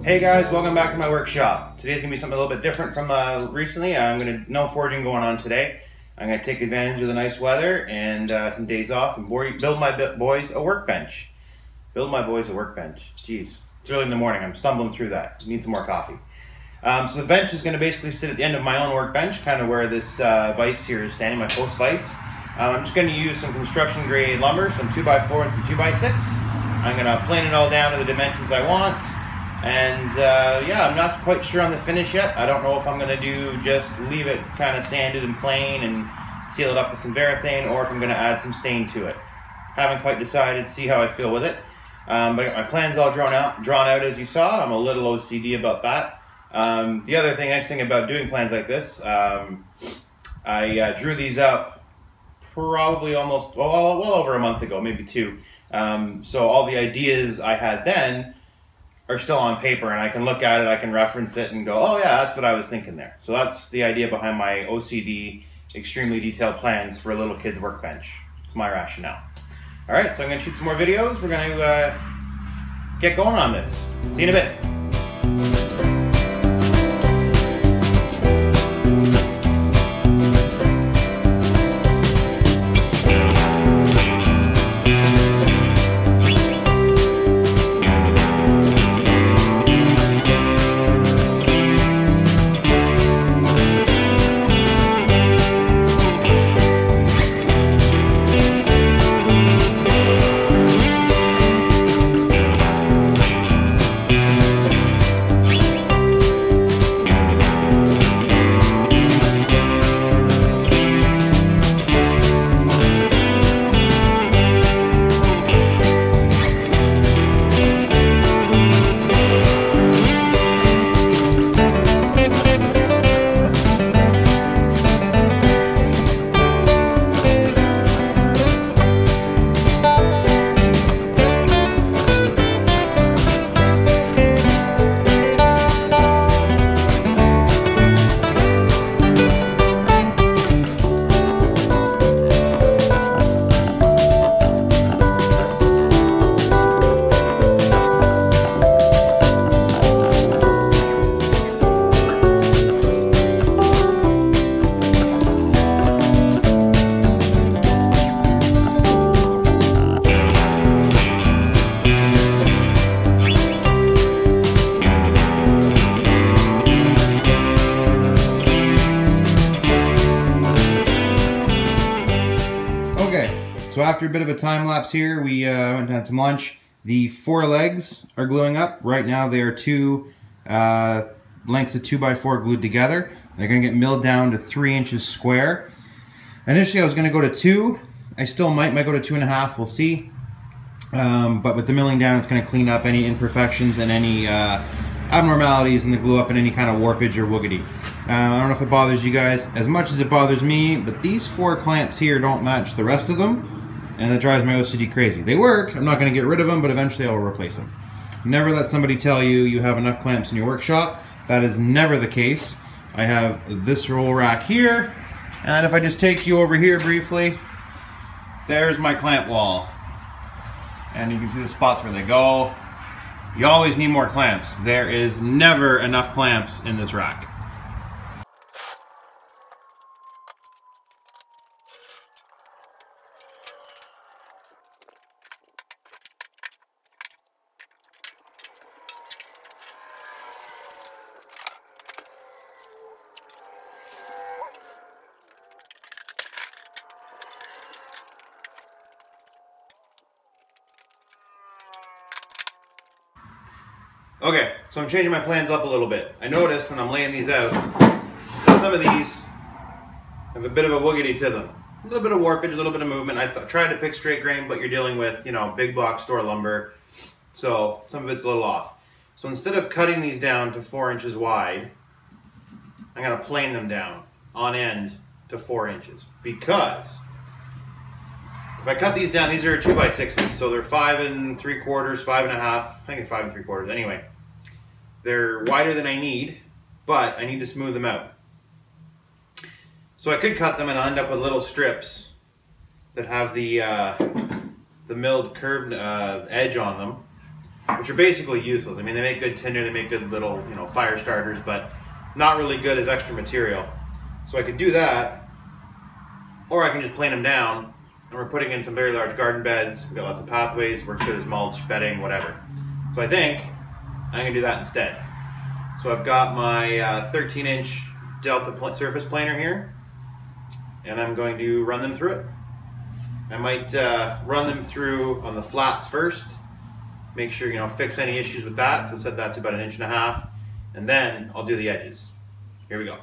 Hey guys, welcome back to my workshop. Today's going to be something a little bit different from recently. No forging going on today. I'm going to take advantage of the nice weather and some days off and build my boys a workbench. Build my boys a workbench. Jeez, it's early in the morning. I'm stumbling through that. Need some more coffee. So the bench is going to basically sit at the end of my own workbench, kind of where this vise here is standing, my post vise. I'm just going to use some construction grade lumber, some 2x4 and some 2x6. I'm going to plane it all down to the dimensions I want. And yeah, I'm not quite sure on the finish yet. I don't know if I'm going to just leave it kind of sanded and plain and seal it up with some varathane, or if I'm going to add some stain to it. Haven't quite decided, see how I feel with it. But I got my plans all drawn out as you saw. I'm a little OCD about that. The other nice thing about doing plans like this, I drew these up probably almost, well over a month ago, maybe two. So all the ideas I had then are still on paper, and I can look at it, I can reference it and go, oh yeah, that's what I was thinking there. So that's the idea behind my OCD, extremely detailed plans for a little kid's workbench. It's my rationale. All right, so I'm gonna shoot some more videos. We're gonna get going on this. See you in a bit. So after a bit of a time lapse here, we went and had some lunch. The four legs are gluing up. Right now they are two lengths of 2x4 glued together. They're going to get milled down to 3 inches square. Initially I was going to go to 2. I still might go to 2.5, we'll see. But with the milling down, it's going to clean up any imperfections and any abnormalities in the glue up and any kind of warpage or woogity. I don't know if it bothers you guys as much as it bothers me, but these 4 clamps here don't match the rest of them, and that drives my OCD crazy. They work, I'm not going to get rid of them, but eventually I'll replace them. Never let somebody tell you you have enough clamps in your workshop. That is never the case. I have this roll rack here, and if I just take you over here briefly, there's my clamp wall. And you can see the spots where they go. You always need more clamps. There is never enough clamps in this rack. Okay, so I'm changing my plans up a little bit. I noticed when I'm laying these out that some of these have a bit of a woogity to them. A little bit of warpage, a little bit of movement. I tried to pick straight grain, but you're dealing with, you know, big block store lumber. So some of it's a little off. So instead of cutting these down to 4 inches wide, I'm going to plane them down on end to 4 inches. Because if I cut these down, these are 2x6s, so they're 5 3/4, 5 1/2. I think it's 5 3/4. Anyway, they're wider than I need, but I need to smooth them out. So I could cut them and I'll end up with little strips that have the milled curved edge on them, which are basically useless. I mean, they make good tinder, they make good little, you know, fire starters, but not really good as extra material. So I could do that, or I can just plane them down, and we're putting in some very large garden beds. We've got lots of pathways, works good as mulch, bedding, whatever. So I think I'm gonna do that instead. So I've got my 13-inch Delta surface planer here, and I'm going to run them through it. I might run them through on the flats first, make sure, you know, fix any issues with that. So set that to about 1.5 inches, and then I'll do the edges. Here we go.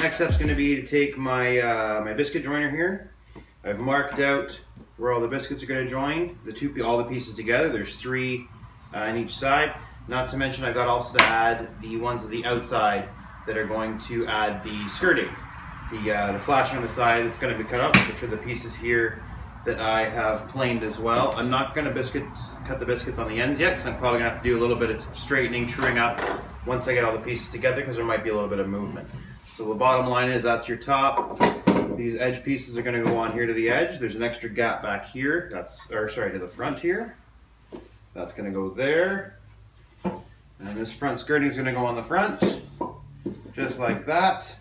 Next step's going to be to take my my biscuit joiner here. I've marked out where all the biscuits are going to join, all the pieces together. There's 3 on each side. Not to mention I've got also to add the ones on the outside that are going to add the skirting. The flashing on the side is going to be cut up, which are the pieces here that I have planed as well. I'm not going to cut the biscuits on the ends yet, because I'm probably going to have to do a little bit of straightening, truing up once I get all the pieces together, because there might be a little bit of movement. So the bottom line is that's your top. These edge pieces are going to go on here to the edge. There's an extra gap back here. To the front here. That's going to go there. And this front skirting is going to go on the front, just like that.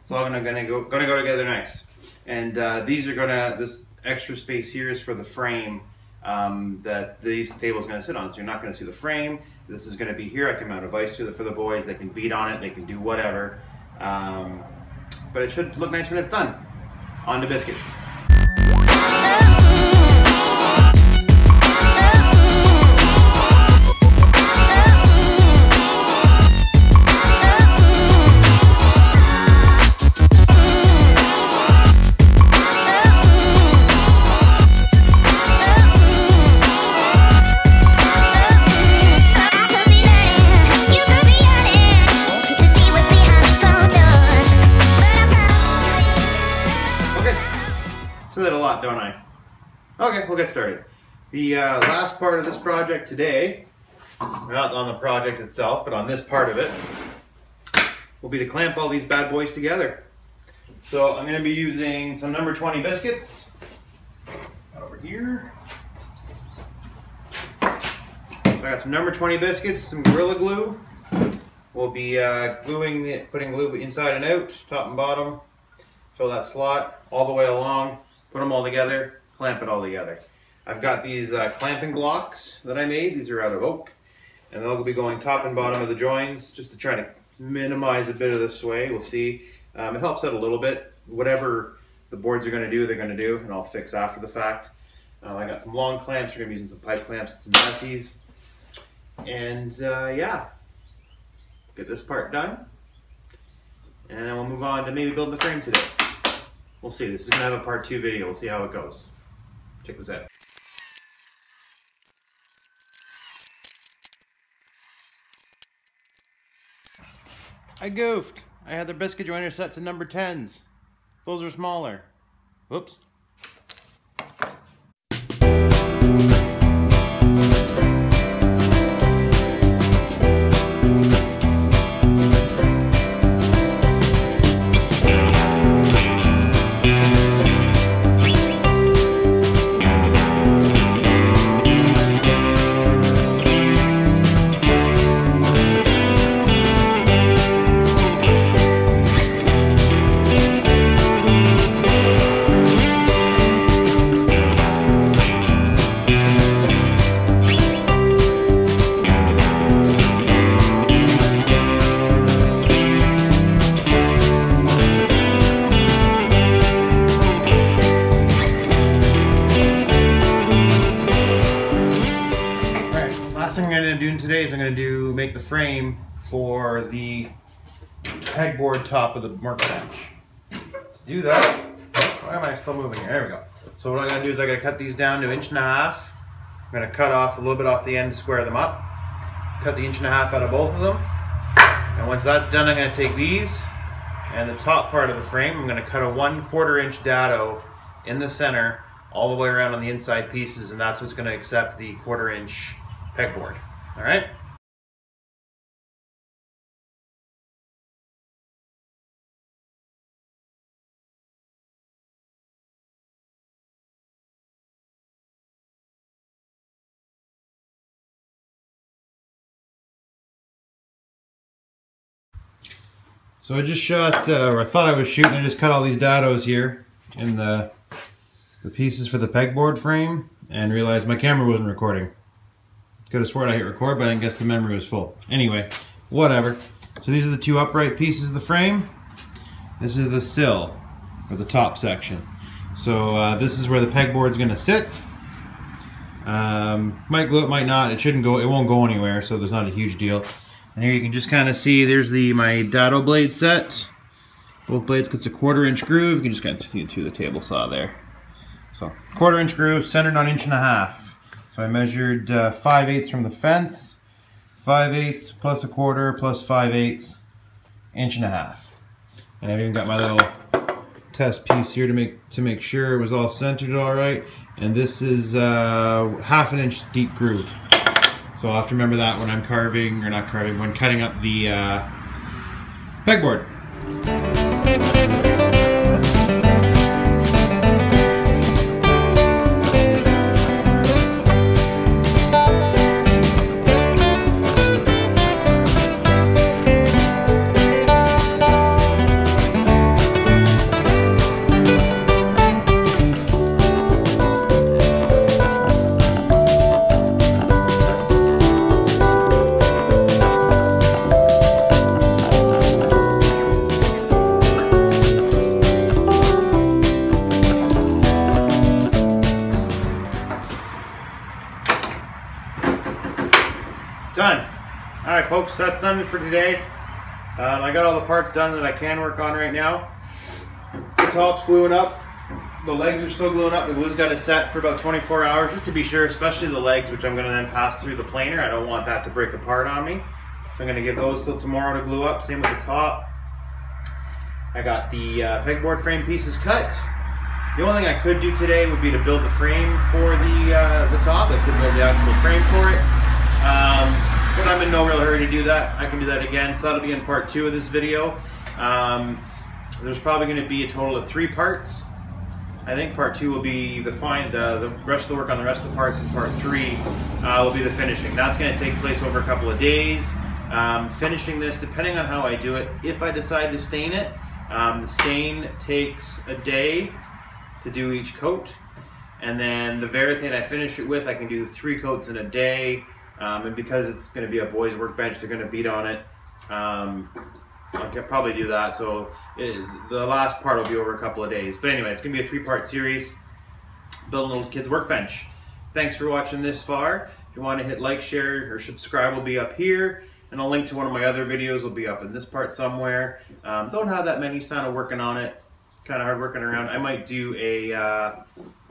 It's all going to go together nice. And this extra space here is for the frame that these tables are going to sit on. So you're not going to see the frame. This is going to be here. I can mount a vise for the boys. They can beat on it. They can do whatever. But it should look nice when it's done. On to biscuits. Said a lot, don't I? Okay, we'll get started. The last part of this project today, not on the project itself, but on this part of it, will be to clamp all these bad boys together. So I'm going to be using some number 20 biscuits over here. So I got some number 20 biscuits, some Gorilla Glue. We'll be putting glue inside and out, top and bottom. Fill that slot all the way along. Put them all together, clamp it all together. I've got these clamping blocks that I made. These are out of oak, and they'll be going top and bottom of the joins just to try to minimize a bit of the sway. We'll see. It helps out a little bit. Whatever the boards are going to do, they're going to do, and I'll fix after the fact. I got some long clamps. We're going to be using some pipe clamps and some messies. And yeah, get this part done, and then we'll move on to maybe build the frame today. We'll see. This is going to have a part 2 video. We'll see how it goes. Check this out. I goofed. I had the biscuit joiner set to number 10s. Those are smaller. Whoops. thing I'm going to do today is I'm going to make the frame for the pegboard top of the workbench. To do that, why am I still moving here? There we go. So what I'm going to do is I'm going to cut these down to 1.5 inches. I'm going to cut off a little bit off the end to square them up. Cut the 1.5 inches out of both of them. And once that's done, I'm going to take these and the top part of the frame, I'm going to cut a 1/4 inch dado in the center all the way around on the inside pieces, and that's what's going to accept the 1/4 inch pegboard. All right? So I just shot, or I thought I was shooting, I just cut all these dados here in the pieces for the pegboard frame and realized my camera wasn't recording. Could have sworn I hit record, but I guess the memory was full. Anyway, whatever. So these are the two upright pieces of the frame. This is the sill, or the top section. So this is where the pegboard's gonna sit. Might glue it, might not. It shouldn't go, it won't go anywhere, so there's not a huge deal. And here you can just kind of see there's my dado blade set. Both blades gets a 1/4 inch groove. You can just kind of see it through the table saw there. So 1/4 inch groove centered on 1.5 inches. So I measured 5/8 from the fence, 5/8 plus 1/4 plus 5/8, 1.5 inches. And I've even got my little test piece here to make sure it was all centered all right. And this is 1/2 inch deep groove. So I'll have to remember that when I'm carving, or not carving, when cutting up the pegboard. Done. Alright folks, that's done for today. I got all the parts done that I can work on right now. The top's gluing up. The legs are still gluing up. The glue's got to set for about 24 hours just to be sure, especially the legs, which I'm going to then pass through the planer. I don't want that to break apart on me. So I'm going to give those till tomorrow to glue up. Same with the top. I got the pegboard frame pieces cut. The only thing I could do today would be to build the frame for the top. I could build the actual frame for it. But I'm in no real hurry to do that. I can do that again, so that'll be in part 2 of this video. There's probably going to be a total of 3 parts. I think part 2 will be the rest of the work on the rest of the parts, and part 3 will be the finishing. That's going to take place over a couple of days. Finishing this, depending on how I do it, if I decide to stain it, the stain takes a day to do each coat. And then the Varathane I finish it with, I can do 3 coats in a day. And because it's going to be a boys' workbench, they're going to beat on it. I could probably do that. So the last part will be over a couple of days. But anyway, it's going to be a 3-part series, building a little kid's workbench. Thanks for watching this far. If you want to hit like, share, or subscribe, will be up here. And a link to one of my other videos will be up in this part somewhere. Don't have that many, kind of working on it. Kind of hard working around. I might do a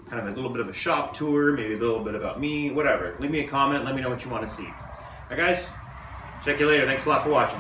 kind of a little bit of a shop tour, maybe a little bit about me, whatever. Leave me a comment, let me know what you want to see. Alright guys, check you later. Thanks a lot for watching.